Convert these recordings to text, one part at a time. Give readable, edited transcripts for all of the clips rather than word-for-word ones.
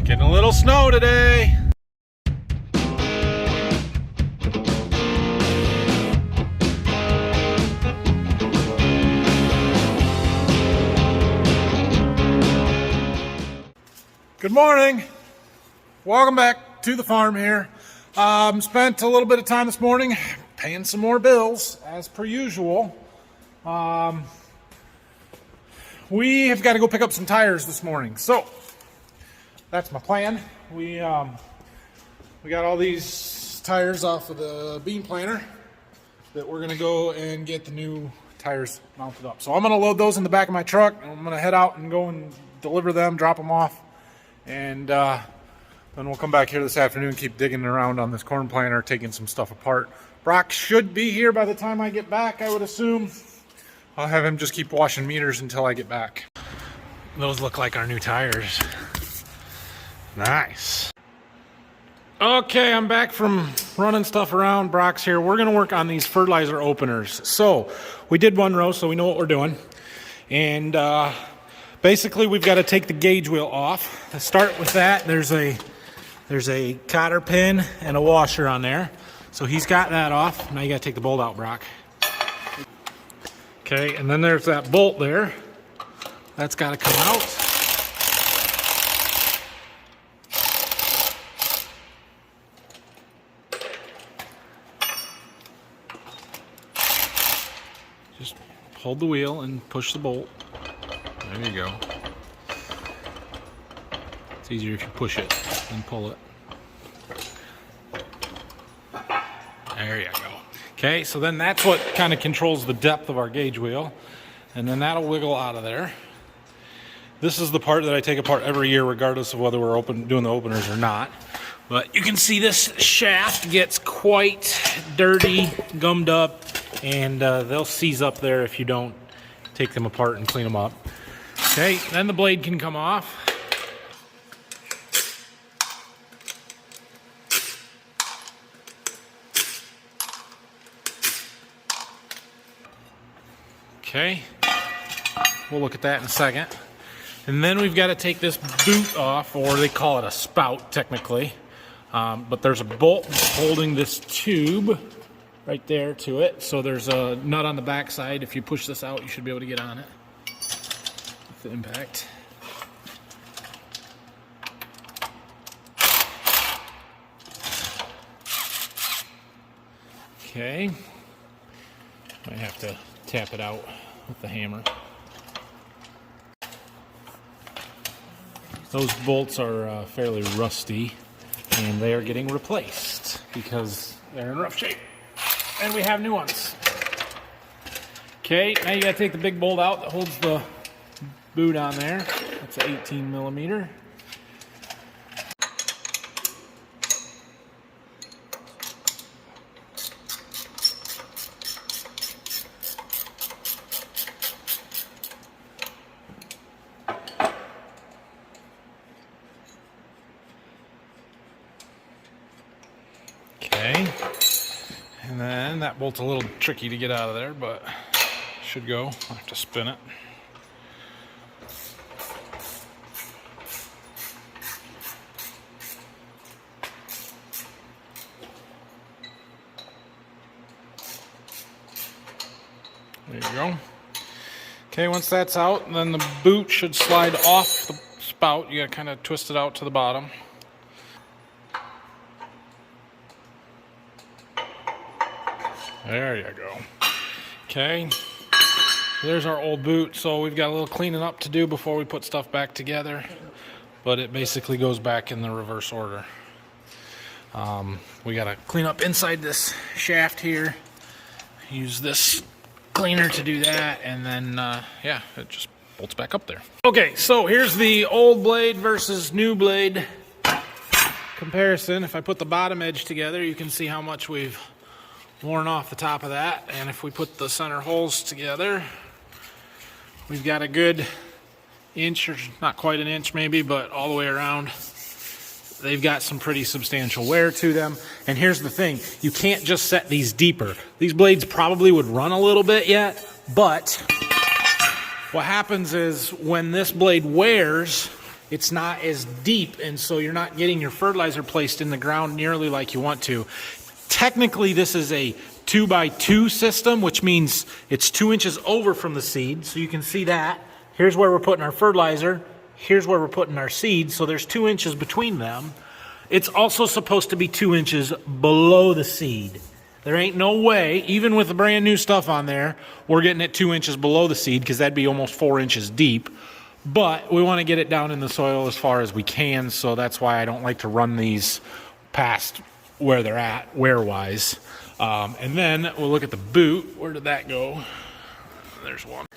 Getting a little snow today. Good morning. Welcome back to the farm here. Spent a little bit of time this morning paying some more bills as per usual. We have got to go pick up some tires this morning. So that's my plan. We got all these tires off of the bean planter that we're going to go and get the new tires mounted up. So I'm going to load those in the back of my truck. And I'm going to head out and go and deliver them, drop them off. And then we'll come back here this afternoon, keep digging around on this corn planter, taking some stuff apart. Brock should be here by the time I get back, I would assume. I'll have him just keep washing meters until I get back. Those look like our new tires. Nice. Okay, I'm back from running stuff around. Brock's here. We're going to work on these fertilizer openers. So we did one row, so we know what we're doing. And basically, we've got to take the gauge wheel off. To start with that, there's a cotter pin and a washer on there. So he's got that off. Now you got to take the bolt out, Brock. Okay, and then there's that bolt there. That's got to come out. Just hold the wheel and push the bolt. There you go. It's easier if you push it than pull it. There you go. Okay, so then that's what kind of controls the depth of our gauge wheel. And then that'll wiggle out of there. This is the part that I take apart every year, regardless of whether we're doing the openers or not. But you can see this shaft gets quite dirty, gummed up, and they'll seize up there if you don't take them apart and clean them up. Okay, then the blade can come off. Okay, we'll look at that in a second. And then we've got to take this boot off, or they call it a spout technically. But there's a bolt holding this tube right there to it. So there's a nut on the back side. If you push this out, you should be able to get on it with the impact. Okay, might have to tap it out with the hammer. Those bolts are fairly rusty, and they are getting replaced because they're in rough shape. And we have new ones. Okay, now you gotta take the big bolt out that holds the boot on there. That's an 18 millimeter. Okay, and then that bolt's a little tricky to get out of there, but should go. I'll have to spin it. There you go. Okay, once that's out, then the boot should slide off the spout. You gotta kind of twist it out to the bottom. There you go. Okay, there's our old boot. So we've got a little cleaning up to do before we put stuff back together, but it basically goes back in the reverse order. We got to clean up inside this shaft here. Use this cleaner to do that, and then yeah, it just bolts back up there. Okay, so here's the old blade versus new blade comparison. If I put the bottom edge together, you can see how much we've worn off the top of that. And if we put the center holes together, we've got a good inch, or not quite an inch maybe, but all the way around. They've got some pretty substantial wear to them. And here's the thing, you can't just set these deeper. These blades probably would run a little bit yet, but what happens is when this blade wears, it's not as deep, and so you're not getting your fertilizer placed in the ground nearly like you want to. Technically, this is a 2x2 system, which means it's 2 inches over from the seed. So you can see that. Here's where we're putting our fertilizer. Here's where we're putting our seed. So there's 2 inches between them. It's also supposed to be 2 inches below the seed. There ain't no way, even with the brand new stuff on there, we're getting it 2 inches below the seed, because that'd be almost 4 inches deep. But we want to get it down in the soil as far as we can, so that's why I don't like to run these past where they're at, wear-wise. And then we'll look at the boot. Where did that go? There's one.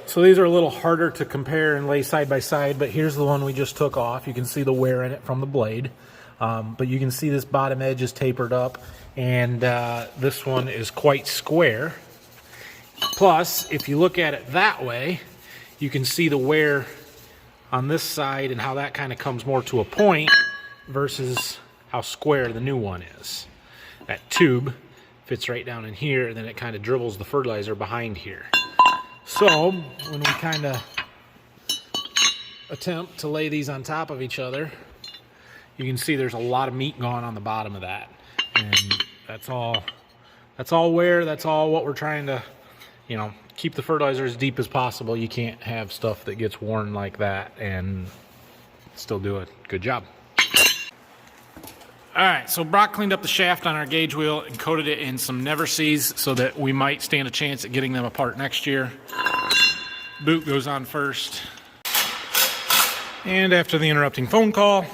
So these are a little harder to compare and lay side by side, but here's the one we just took off. You can see the wear in it from the blade. But you can see this bottom edge is tapered up, and this one is quite square. Plus, if you look at it that way, you can see the wear on this side and how that kind of comes more to a point versus how square the new one is. That tube fits right down in here, and then it kind of dribbles the fertilizer behind here. So when we kind of attempt to lay these on top of each other, you can see there's a lot of meat gone on the bottom of that. And that's all wear. That's all what we're trying to, keep the fertilizer as deep as possible. You can't have stuff that gets worn like that and still do a good job. All right, so Brock cleaned up the shaft on our gauge wheel and coated it in some Never Sees so that we might stand a chance at getting them apart next year. Boot goes on first. And after the interrupting phone call,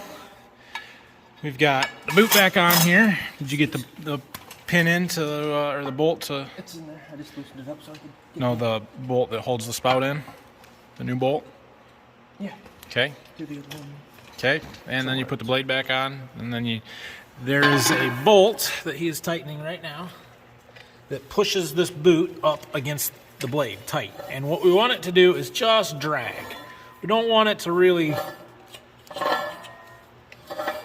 we've got the boot back on here. Did you get the pin into, or the bolt to? It's in there. I just loosened it up so I can. No, the bolt that holds the spout in? The new bolt? Yeah. Okay. Do the other one. Okay, and then you put the blade back on, and then there is a bolt that he is tightening right now that pushes this boot up against the blade tight. And what we want it to do is just drag. We don't want it to really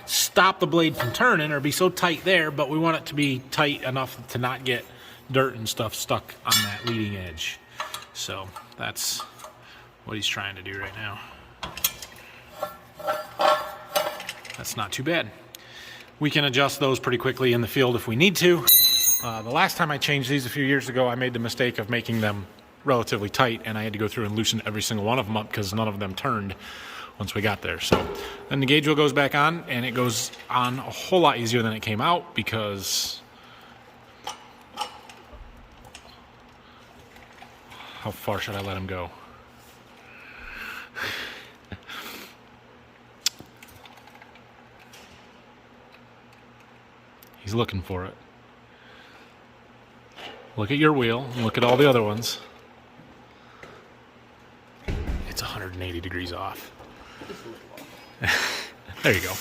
stop the blade from turning or be so tight there, but we want it to be tight enough to not get dirt and stuff stuck on that leading edge. So that's what he's trying to do right now. That's not too bad. We can adjust those pretty quickly in the field if we need to. The last time I changed these a few years ago, I made the mistake of making them relatively tight, and I had to go through and loosen every single one of them up because none of them turned once we got there. So then the gauge wheel goes back on, and it goes on a whole lot easier than it came out because how far should I let him go? He's looking for it. Look at your wheel and look at all the other ones. It's 180 degrees off. There you go.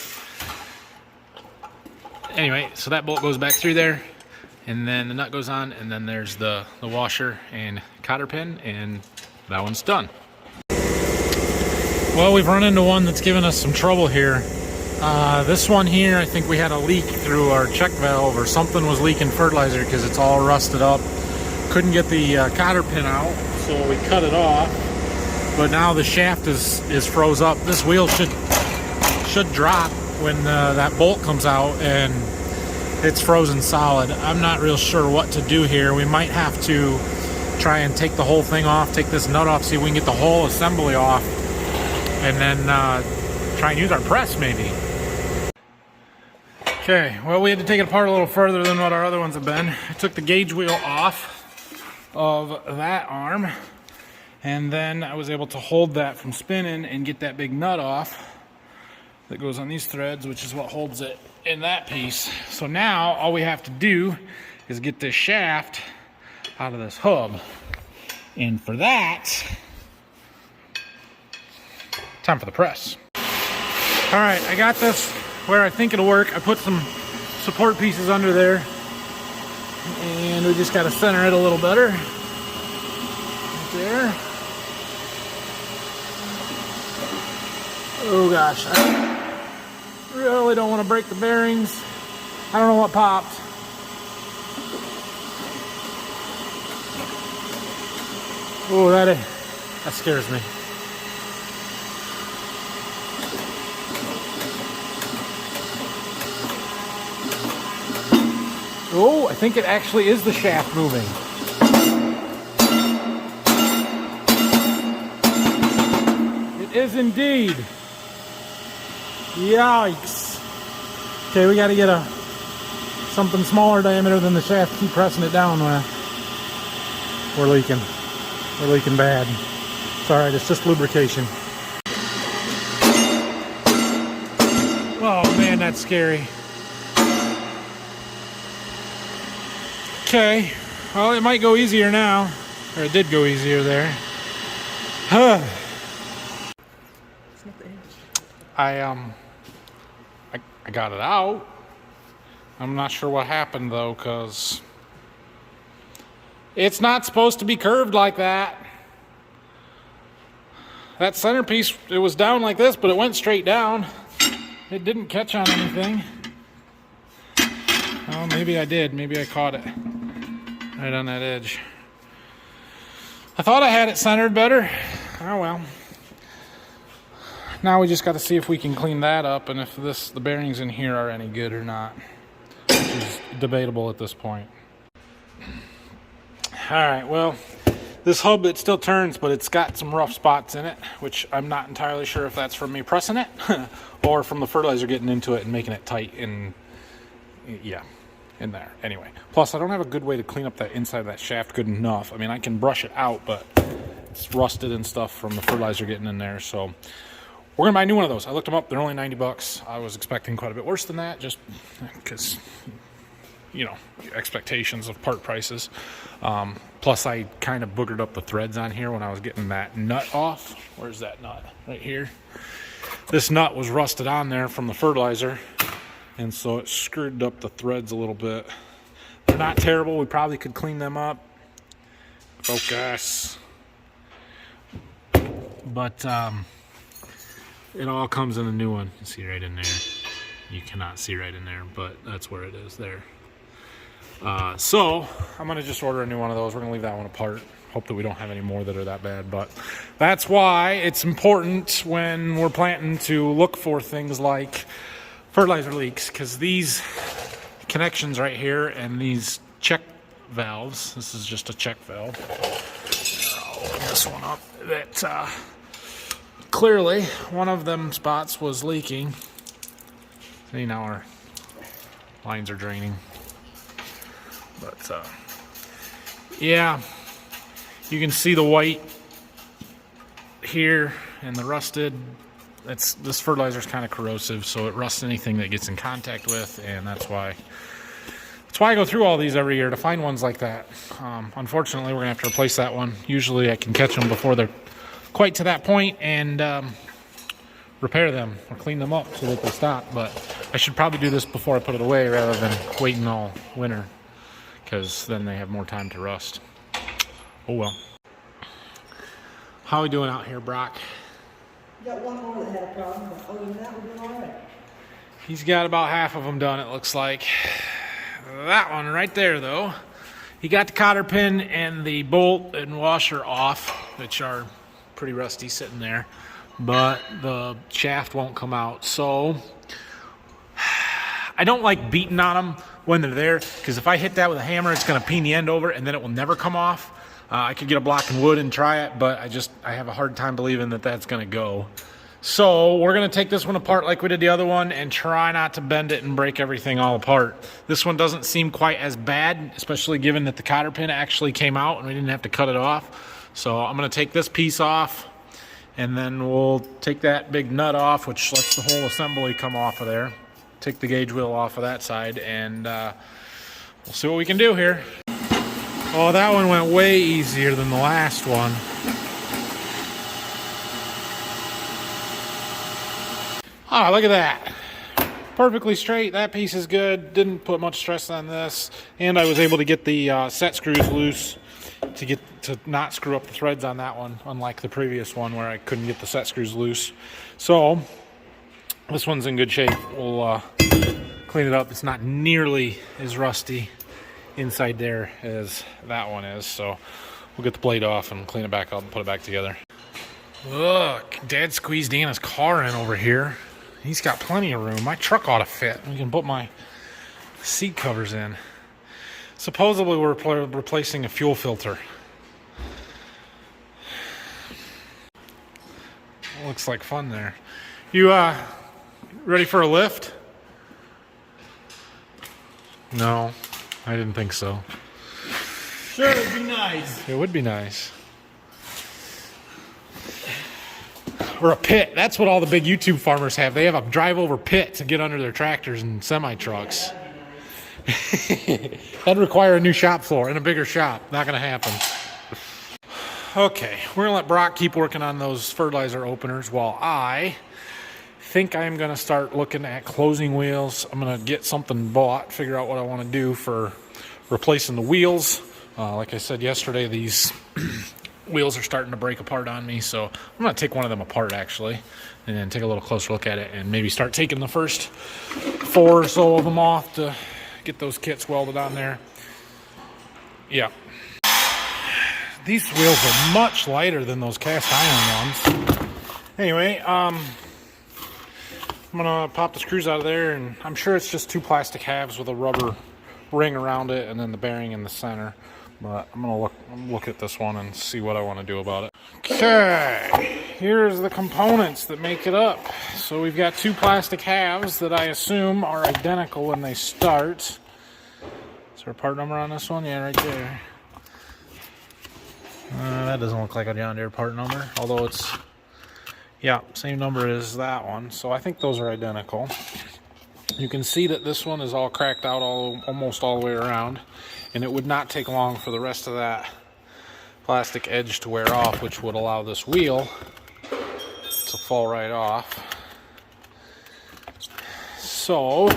Anyway, so that bolt goes back through there, and then the nut goes on, and then there's the washer and cotter pin, and that one's done. Well, we've run into one that's given us some trouble here. This one here, I think we had a leak through our check valve, or something was leaking fertilizer because it's all rusted up. Couldn't get the cotter pin out, so we cut it off. But now the shaft is froze up. This wheel should drop when that bolt comes out, and it's frozen solid. I'm not real sure what to do here. We might have to try and take the whole thing off, take this nut off, see if we can get the whole assembly off, and then try and use our press maybe. Okay, well, we had to take it apart a little further than what our other ones have been. I took the gauge wheel off of that arm, and then I was able to hold that from spinning and get that big nut off that goes on these threads, which is what holds it in that piece. So now all we have to do is get this shaft out of this hub. And for that, time for the press. All right, I got this where I think it'll work. I put some support pieces under there, and we just got to center it a little better. Right there. Oh gosh, I really don't want to break the bearings. I don't know what popped. Oh, that scares me. think it actually is the shaft moving. It is indeed. Yikes. Okay, we gotta get something smaller diameter than the shaft. Keep pressing it down with. We're leaking. We're leaking bad. It's alright, it's just lubrication. Oh man, that's scary. Okay, well it might go easier now. Or it did go easier there. Huh. It's not the edge. I got it out. I'm not sure what happened though, because it's not supposed to be curved like that. That centerpiece, it was down like this, but it went straight down. It didn't catch on anything. Oh, maybe I did. Maybe I caught it right on that edge. I thought I had it centered better. Oh well. Now we just got to see if we can clean that up and if the bearings in here are any good or not, which is debatable at this point. All right, well, this hub, it still turns, but it's got some rough spots in it, which I'm not entirely sure if that's from me pressing it or from the fertilizer getting into it and making it tight and, yeah, in there. Anyway, plus I don't have a good way to clean up that inside of that shaft good enough. I mean, I can brush it out, but it's rusted and stuff from the fertilizer getting in there, so we're gonna buy a new one of those. I looked them up, they're only 90 bucks. I was expecting quite a bit worse than that, just because, you know, expectations of part prices. Plus I kind of boogered up the threads on here when I was getting that nut off. Where's that nut? Right here. This nut was rusted on there from the fertilizer, and so it screwed up the threads a little bit. They're not terrible, we probably could clean them up. Focus. But it all comes in a new one. You can see right in there. You cannot see right in there, but that's where it is there. So I'm gonna just order a new one of those. We're gonna leave that one apart. Hope that we don't have any more that are that bad, but that's why it's important when we're planting to look for things like fertilizer leaks, because these connections right here and these check valves, this is just a check valve. I'll open this one up. That clearly one of them spots was leaking. See, now our lines are draining. But yeah, you can see the white here and the rusted. This fertilizer is kind of corrosive, so it rusts anything that gets in contact with, and that's why I go through all these every year to find ones like that. Unfortunately, we're gonna have to replace that one. Usually I can catch them before they're quite to that point and repair them or clean them up so that they stop, but I should probably do this before I put it away rather than waiting all winter, because then they have more time to rust. Oh well. How are we doing out here, Brock? Got one more that had a problem, but other than that, we're doing all right. He's got about half of them done, it looks like. That one right there, though. He got the cotter pin and the bolt and washer off, which are pretty rusty sitting there, but the shaft won't come out. So I don't like beating on them when they're there, because if I hit that with a hammer, it's going to peen the end over and then it will never come off. I could get a block of wood and try it, but I have a hard time believing that that's going to go. So we're going to take this one apart like we did the other one and try not to bend it and break everything all apart. This one doesn't seem quite as bad, especially given that the cotter pin actually came out and we didn't have to cut it off. So I'm going to take this piece off, and then we'll take that big nut off, which lets the whole assembly come off of there. Take the gauge wheel off of that side, and we'll see what we can do here. Oh, that one went way easier than the last one. Oh, look at that. Perfectly straight. That piece is good. Didn't put much stress on this. And I was able to get the set screws loose to not screw up the threads on that one, unlike the previous one where I couldn't get the set screws loose. So this one's in good shape. We'll clean it up. It's not nearly as rusty inside there as that one is, so we'll get the blade off and clean it back up and put it back together. Look, Dad squeezed Anna's car in over here. He's got plenty of room. My truck ought to fit. We can put my seat covers in. Supposedly we're replacing a fuel filter. Looks like fun there. You ready for a lift? No, I didn't think so. Sure, it'd be nice. It would be nice. Or a pit. That's what all the big YouTube farmers have. They have a drive-over pit to get under their tractors and semi-trucks. That'd require a new shop floor and a bigger shop. Not going to happen. Okay, we're going to let Brock keep working on those fertilizer openers while I think I'm going to start looking at closing wheels. I'm going to get something bought, figure out what I want to do for replacing the wheels. Like I said yesterday, these wheels are starting to break apart on me, so I'm going to take one of them apart, actually, and then take a little closer look at it and maybe start taking the first 4 or so of them off to get those kits welded on there. Yeah. These wheels are much lighter than those cast iron ones. Anyway, I'm going to pop the screws out of there, and I'm sure it's just 2 plastic halves with a rubber ring around it and then the bearing in the center. But I'm going to look at this one and see what I want to do about it. Okay, here's the components that make it up. So we've got 2 plastic halves that I assume are identical when they start. Is there a part number on this one? Yeah, right there. That doesn't look like a John Deere part number, although it's, yeah, same number as that one. So I think those are identical. You can see that this one is all cracked out almost all the way around, and it would not take long for the rest of that plastic edge to wear off, which would allow this wheel to fall right off. So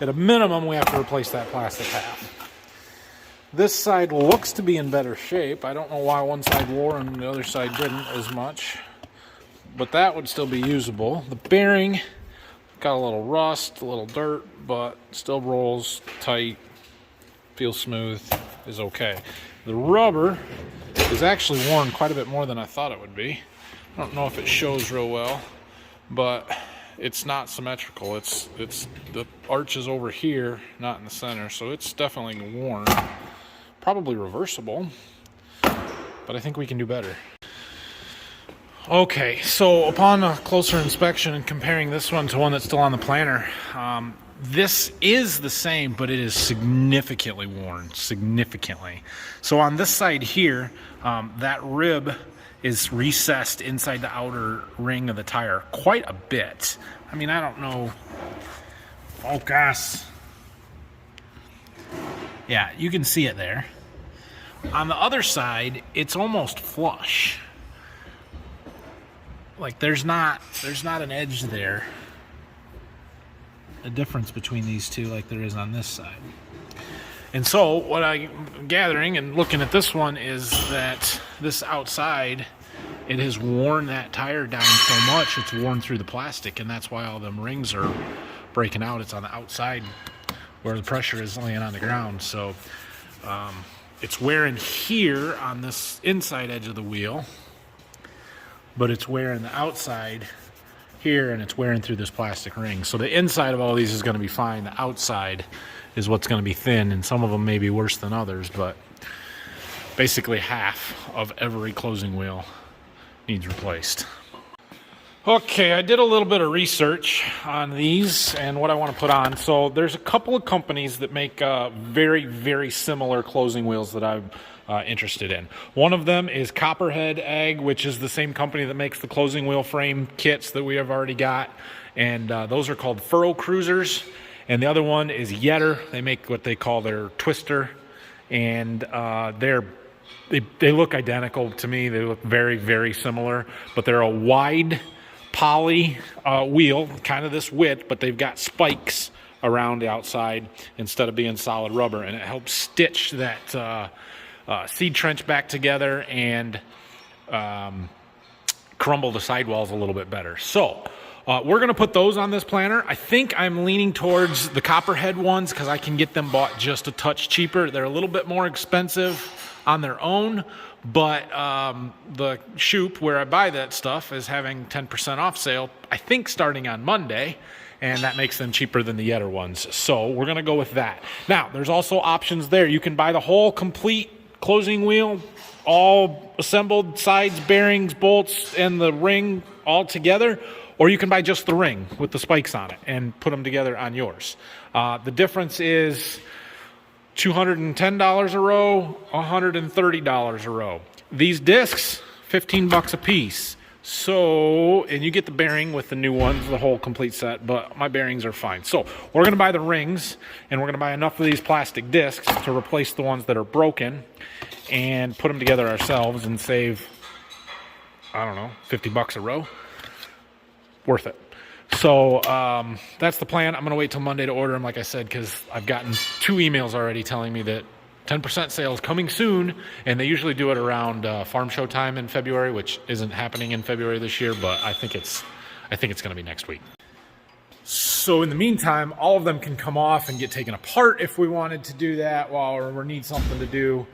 at a minimum, we have to replace that plastic half. This side looks to be in better shape. I don't know why one side wore and the other side didn't as much, but that would still be usable. The bearing got a little rust, a little dirt, but still rolls tight, feels smooth, is okay. The rubber is actually worn quite a bit more than I thought it would be. I don't know if it shows real well, but it's not symmetrical. It's the arch is over here, not in the center, so it's definitely worn. Probably reversible, but I think we can do better. Okay, so upon a closer inspection and comparing this one to one that's still on the planner, this is the same, but it is significantly worn, significantly. So on this side here, that rib is recessed inside the outer ring of the tire quite a bit. I mean, I don't know. Focus. Yeah, you can see it there. On the other side, it's almost flush. Like there's not an edge there. A difference between these two like there is on this side. And so what I'm gathering and looking at this one is that this outside, it has worn that tire down so much it's worn through the plastic, and that's why all them rings are breaking out. It's on the outside where the pressure is laying on the ground. So it's wearing here on this inside edge of the wheel, but it's wearing the outside here, and it's wearing through this plastic ring. So the inside of all these is going to be fine. The outside is what's going to be thin, and some of them may be worse than others, but basically half of every closing wheel needs replaced. Okay, I did a little bit of research on these and what I want to put on. So there's a couple of companies that make very, very similar closing wheels that I'm interested in. One of them is Copperhead Ag, which is the same company that makes the closing wheel frame kits that we have already got. And those are called Furrow Cruisers. And the other one is Yetter. They make what they call their Twister. And they look identical to me. They look very, very similar. But they're a wide poly wheel, kind of this width, but they've got spikes around the outside instead of being solid rubber. And it helps stitch that seed trench back together and crumble the sidewalls a little bit better. So we're going to put those on this planner. I think I'm leaning towards the Copperhead ones because I can get them bought just a touch cheaper. They're a little bit more expensive on their own, but the Shoop where I buy that stuff is having 10% off sale, I think starting on Monday. and that makes them cheaper than the Yetter ones. So we're going to go with that. Now, there's also options there. You can buy the whole complete closing wheel, all assembled, sides, bearings, bolts, and the ring all together, or you can buy just the ring with the spikes on it and put them together on yours. The difference is $210 a row, $130 a row. These discs, $15 a piece. So, and you get the bearing with the new ones, the whole complete set, but my bearings are fine. So we're going to buy the rings, and we're going to buy enough of these plastic discs to replace the ones that are broken and put them together ourselves and save, I don't know, $50 a row. Worth it. So that's the plan. I'm going to wait till Monday to order them, like I said, because I've gotten 2 emails already telling me that 10% sales coming soon, and they usually do it around farm show time in February, which isn't happening in February this year, but I think it's going to be next week. So in the meantime, all of them can come off and get taken apart if we wanted to do that while we need something to do.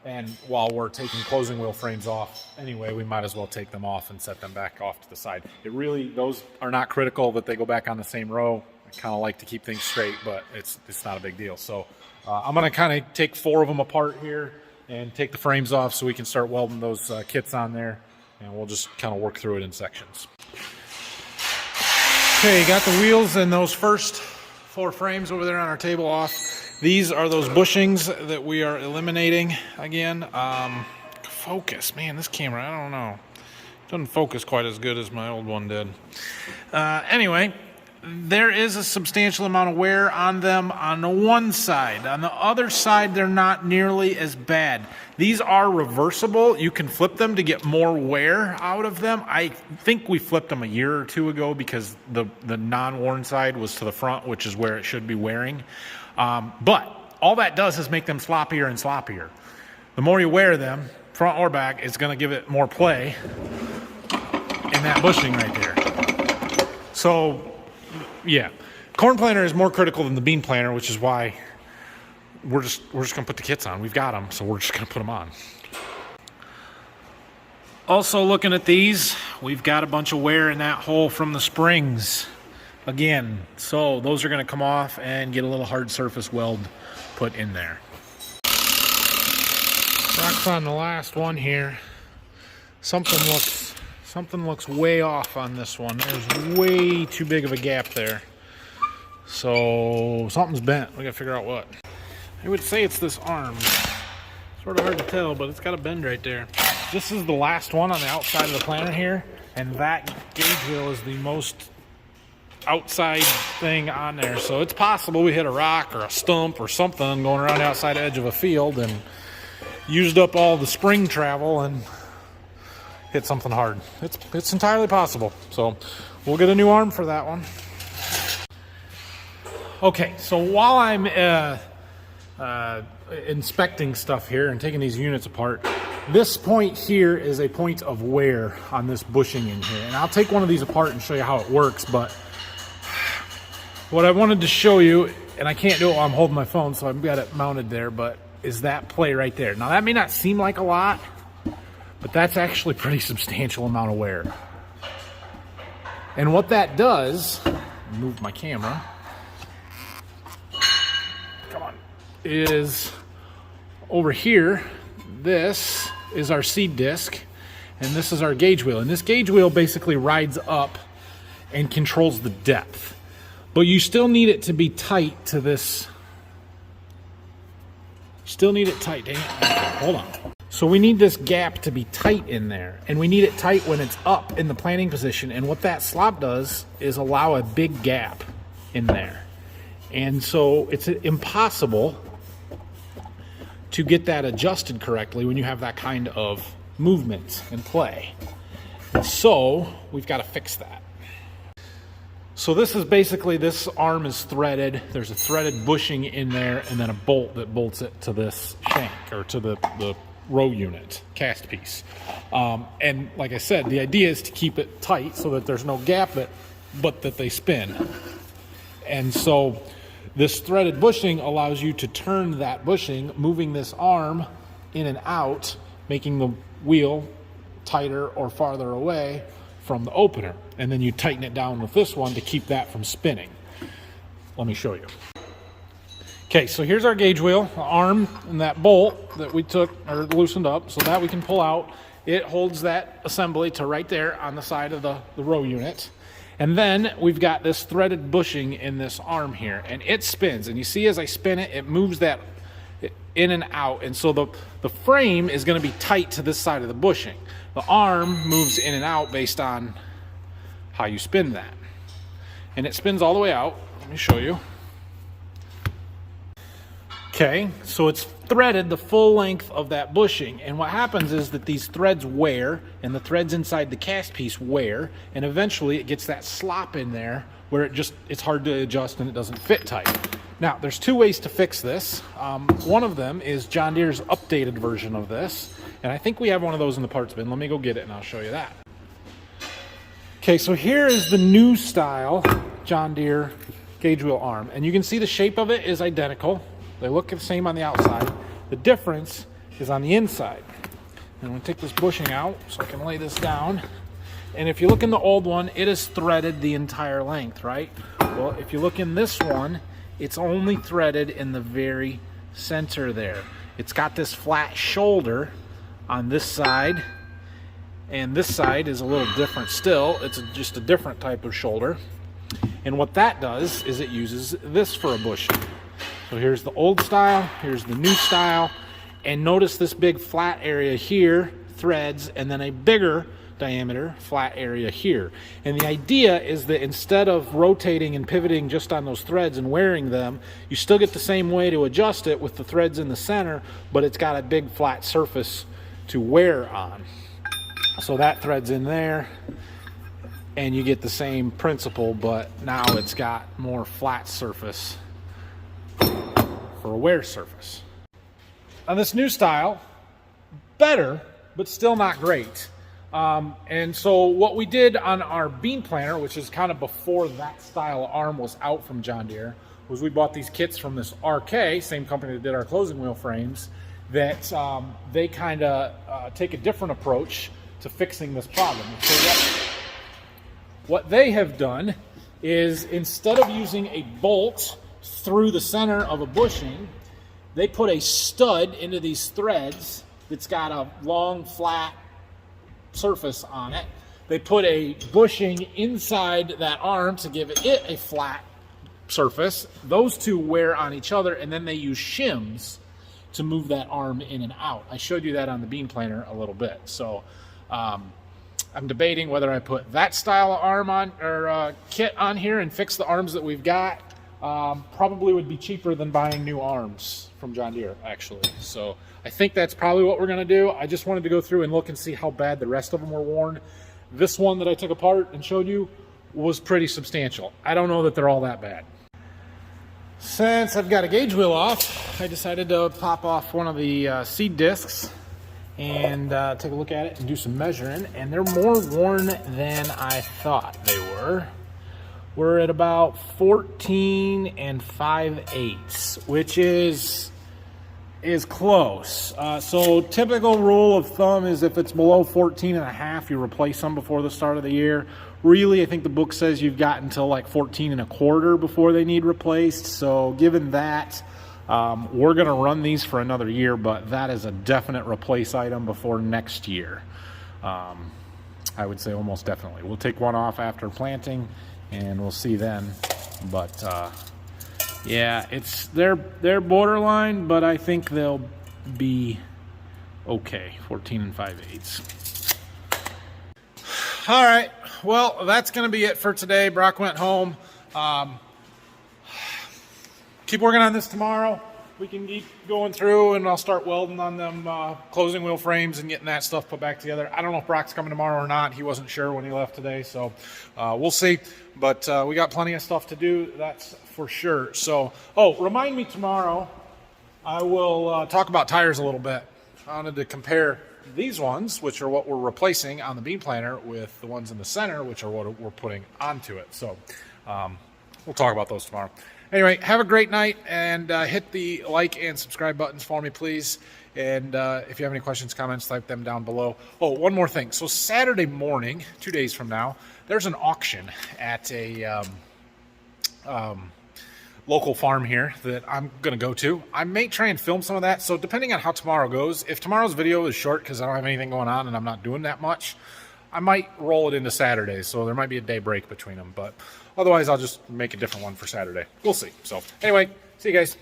And while we're taking closing wheel frames off anyway, we might as well take them off and set them back off to the side. Those are not critical that they go back on the same row. I kind of like to keep things straight, but it's not a big deal. So I'm going to kind of take 4 of them apart here and take the frames off so we can start welding those kits on there, and we'll just kind of work through it in sections. Okay, got the wheels and those first 4 frames over there on our table off. These are those bushings that we are eliminating again. Focus, man, this camera, I don't know. Doesn't focus quite as good as my old one did. Anyway, there is a substantial amount of wear on them on the one side. On the other side, they're not nearly as bad. These are reversible. You can flip them to get more wear out of them. I think we flipped them a year or 2 ago because the non-worn side was to the front, which is where it should be wearing. But all that does is make them sloppier and sloppier. The more you wear them, front or back, it's going to give it more play in that bushing right there. So, yeah, corn planter is more critical than the bean planter, which is why we're just going to put the kits on. We've got them, so we're just going to put them on. Also, looking at these, we've got a bunch of wear in that hole from the springs. Again, so those are going to come off and get a little hard surface weld put in there. Rocks on the last one here. Something looks way off on this one. There's way too big of a gap there. So something's bent. We got to figure out what. I would say it's this arm. Sort of hard to tell, but it's got a bend right there. This is the last one on the outside of the planter here, and that gauge wheel is the most outside thing on there. So it's possible we hit a rock or a stump or something going around the outside edge of a field and used up all the spring travel and hit something hard. It's entirely possible. So we'll get a new arm for that one. Okay, so while I'm inspecting stuff here and taking these units apart, this point here is a point of wear on this bushing in here. And I'll take one of these apart and show you how it works, but what I wanted to show you, and I can't do it while I'm holding my phone, so I've got it mounted there, but is that play right there. Now that may not seem like a lot, but that's actually a pretty substantial amount of wear. And what that does, move my camera, come on, is over here, this is our seed disc, and this is our gauge wheel. And this gauge wheel basically rides up and controls the depth. But you still need it to be tight to this. Still need it tight, dang it. Okay, hold on. So we need this gap to be tight in there. And we need it tight when it's up in the planting position. And what that slot does is allow a big gap in there. And so it's impossible to get that adjusted correctly when you have that kind of movement and play. So we've got to fix that. So this is basically, this arm is threaded. There's a threaded bushing in there and then a bolt that bolts it to this shank or to the row unit, cast piece. And like I said, the idea is to keep it tight so that there's no gap, but that they spin. And so this threaded bushing allows you to turn that bushing, moving this arm in and out, making the wheel tighter or farther away from the opener. And then you tighten it down with this one to keep that from spinning. Let me show you. Okay, so here's our gauge wheel, the arm, and that bolt that we took or loosened up so that we can pull out. It holds that assembly to right there on the side of the row unit. And then we've got this threaded bushing in this arm here, and it spins. And you see as I spin it, it moves that in and out. And so the frame is going to be tight to this side of the bushing. The arm moves in and out based on how you spin that. And it spins all the way out. Let me show you. Okay, so it's threaded the full length of that bushing, and what happens is that these threads wear, and the threads inside the cast piece wear, and eventually it gets that slop in there where it's hard to adjust and it doesn't fit tight. Now, there's two ways to fix this. One of them is John Deere's updated version of this, and I think we have one of those in the parts bin. Let me go get it and I'll show you that. Okay, so here is the new style John Deere gauge wheel arm, and you can see the shape of it is identical. They look the same on the outside. The difference is on the inside. And I'm going to take this bushing out so I can lay this down. And if you look in the old one, it is threaded the entire length, right? Well, if you look in this one, it's only threaded in the very center there. It's got this flat shoulder on this side, and this side is a little different still. It's just a different type of shoulder. And what that does is it uses this for a bushing. So here's the old style, here's the new style, and notice this big flat area here, threads, and then a bigger diameter flat area here. And the idea is that instead of rotating and pivoting just on those threads and wearing them, you still get the same way to adjust it with the threads in the center, but it's got a big flat surface to wear on. So that threads in there, and you get the same principle, but now it's got more flat surface for a wear surface. On this new style, better, but still not great. And so what we did on our bean planter, which is kind of before that style arm was out from John Deere, was we bought these kits from this RK, same company that did our closing wheel frames, that they kind of take a different approach to fixing this problem. So what they have done is, instead of using a bolt through the center of a bushing, they put a stud into these threads that's got a long flat surface on it. They put a bushing inside that arm to give it a flat surface. Those two wear on each other, and then they use shims to move that arm in and out. I showed you that on the bean planter a little bit. So I'm debating whether I put that style of arm on or kit on here and fix the arms that we've got. Probably would be cheaper than buying new arms from John Deere, actually. So I think that's probably what we're going to do. I just wanted to go through and look and see how bad the rest of them were worn. This one that I took apart and showed you was pretty substantial. I don't know that they're all that bad. Since I've got a gauge wheel off, I decided to pop off one of the seed discs and take a look at it and do some measuring. And they're more worn than I thought they were. We're at about 14 5/8, which is close. So typical rule of thumb is if it's below 14 1/2, you replace them before the start of the year. Really, I think the book says you've got until like 14 1/4 before they need replaced. So given that, we're going to run these for another year, but that is a definite replace item before next year. I would say almost definitely. We'll take one off after planting, and we'll see then. But yeah, they're borderline, but I think they'll be okay. 14 5/8. All right, well, that's going to be it for today. Brock went home. Keep working on this tomorrow. We can keep going through, and I'll start welding on them closing wheel frames and getting that stuff put back together. I don't know if Brock's coming tomorrow or not. He wasn't sure when he left today, so we'll see. But we got plenty of stuff to do, that's for sure. So, remind me tomorrow. I will talk about tires a little bit. I wanted to compare these ones, which are what we're replacing on the bean planter, with the ones in the center, which are what we're putting onto it. So we'll talk about those tomorrow. Anyway, have a great night, and hit the like and subscribe buttons for me, please. And if you have any questions, comments, type them down below. Oh, one more thing. So Saturday morning, 2 days from now, there's an auction at a local farm here that I'm going to go to. I may try and film some of that. So depending on how tomorrow goes, if tomorrow's video is short because I don't have anything going on and I'm not doing that much, I might roll it into Saturday. So there might be a day break between them. But otherwise, I'll just make a different one for Saturday. We'll see. So anyway, see you guys.